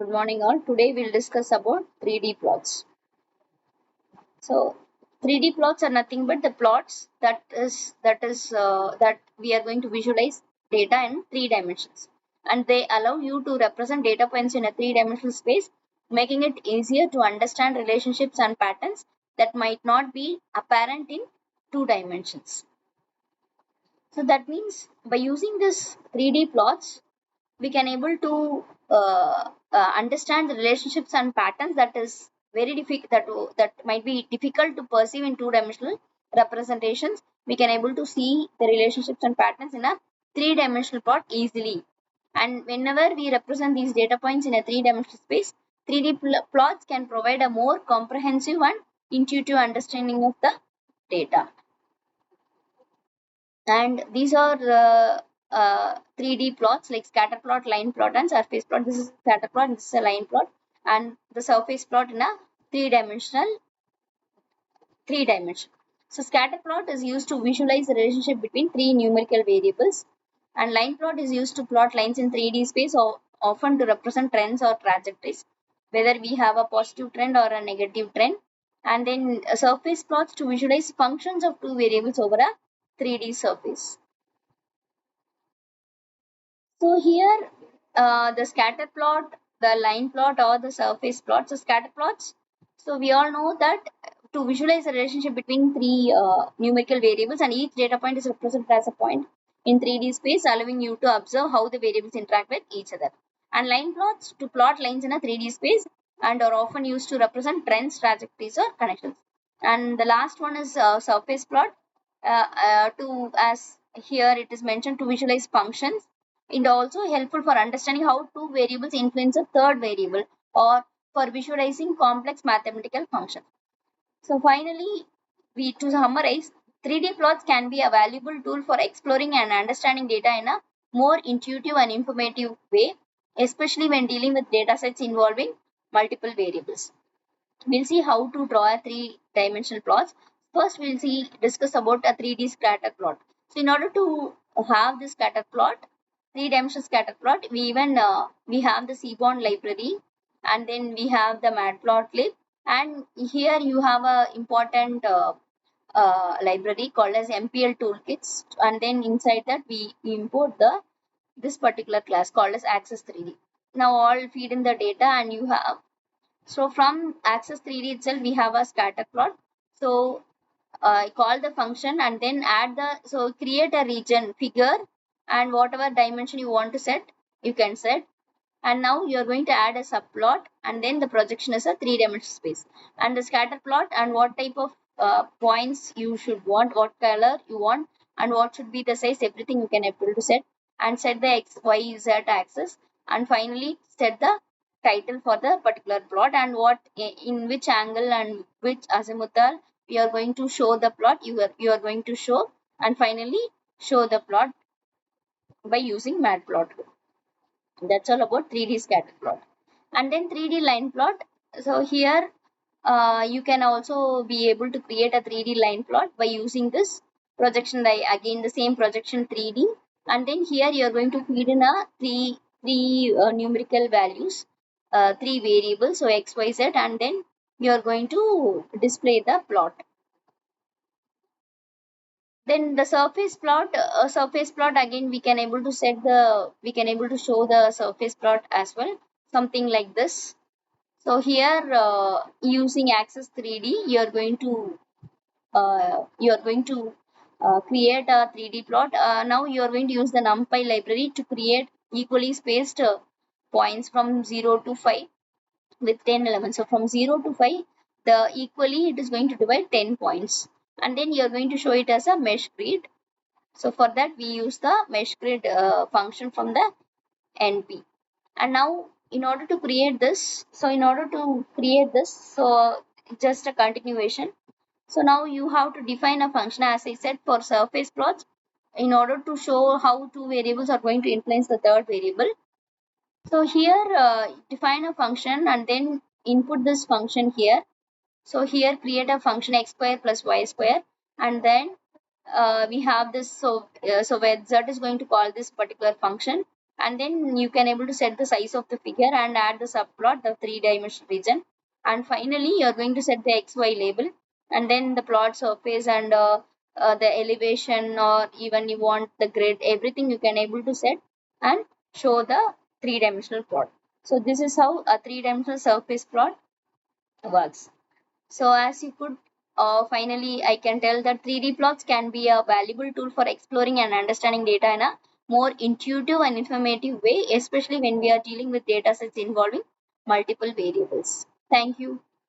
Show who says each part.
Speaker 1: Good morning all. Today we'll discuss about 3D plots. So 3D plots are nothing but the plots that we are going to visualize data in 3 dimensions, and they allow you to represent data points in a 3 dimensional space, making it easier to understand relationships and patterns that might not be apparent in 2 dimensions. So that means by using this 3D plots, we can able to understand the relationships and patterns that is very difficult that might be difficult to perceive in 2 dimensional representations. We can able to see the relationships and patterns in a 3 dimensional plot easily, and whenever we represent these data points in a 3 dimensional space, 3D plots can provide a more comprehensive and intuitive understanding of the data. And these are 3D plots like scatter plot, line plot, and surface plot. This is scatter plot, this is a line plot, and the surface plot in a three-dimensional three dimension. So scatter plot is used to visualize the relationship between three numerical variables, and line plot is used to plot lines in 3D space, or often to represent trends or trajectories, whether we have a positive trend or a negative trend. And then surface plots to visualize functions of two variables over a 3D surface. So here, the scatter plot, the line plot, or the surface plot. So scatter plots. So we all know that to visualize the relationship between three numerical variables, and each data point is represented as a point in 3D space, allowing you to observe how the variables interact with each other. And line plots to plot lines in a 3D space, and are often used to represent trends, trajectories, or connections. And the last one is surface plot. To as here it is mentioned, to visualize functions, and also helpful for understanding how two variables influence a third variable, or for visualizing complex mathematical functions. So finally, to summarize, 3D plots can be a valuable tool for exploring and understanding data in a more intuitive and informative way, especially when dealing with data sets involving multiple variables. We'll see how to draw a 3 dimensional plots. First, we'll discuss about a 3D scatter plot. So in order to have this scatter plot, 3 dimensional scatter plot, we have the Seaborn library, and then we have the matplotlib, and here you have a important library called as MPL toolkits, and then inside that we import this particular class called as access 3D. Now all feed in the data, and you have, so from access 3D itself, we have a scatter plot. So call the function and then add so create a region figure, and whatever dimension you want to set, you can set. And now you're going to add a subplot, and then the projection is a 3 dimensional space. And the scatter plot, and what type of points you should want, what color you want, and what should be the size, everything you can able to set. And set the x, y, z axis, and finally set the title for the particular plot, and what in which angle and which azimuthal we are going to show the plot, you are going to show, and finally show the plot by using matplotlib. That's all about 3D scatter plot. And then 3D line plot. So here you can also be able to create a 3D line plot by using this projection die, again the same projection 3D, and then here you are going to feed in a three numerical values, three variables, so x, y, z, and then you are going to display the plot. Then the surface plot, again we can able to show the surface plot as well, something like this. So here using access 3D, you are going to create a 3D plot. Now you are going to use the NumPy library to create equally spaced points from 0 to 5 with 10 elements. So from 0 to 5, the equally it is going to divide 10 points, and then you are going to show it as a mesh grid. So for that we use the mesh grid function from the NP. And now in order to create this, so just a continuation. So now you have to define a function, as I said, for surface plots, in order to show how two variables are going to influence the third variable. So here define a function and then input this function here. So here create a function x square plus y square, and then we have this, so where z is going to call this particular function, and then you can able to set the size of the figure and add the subplot, the three-dimensional region, and finally you're going to set the XY label, and then the plot surface and the elevation, or even you want the grid, everything you can able to set and show the three-dimensional plot. So this is how a three-dimensional surface plot works. So as you could finally, I can tell that 3D plots can be a valuable tool for exploring and understanding data in a more intuitive and informative way, especially when we are dealing with data sets involving multiple variables. Thank you.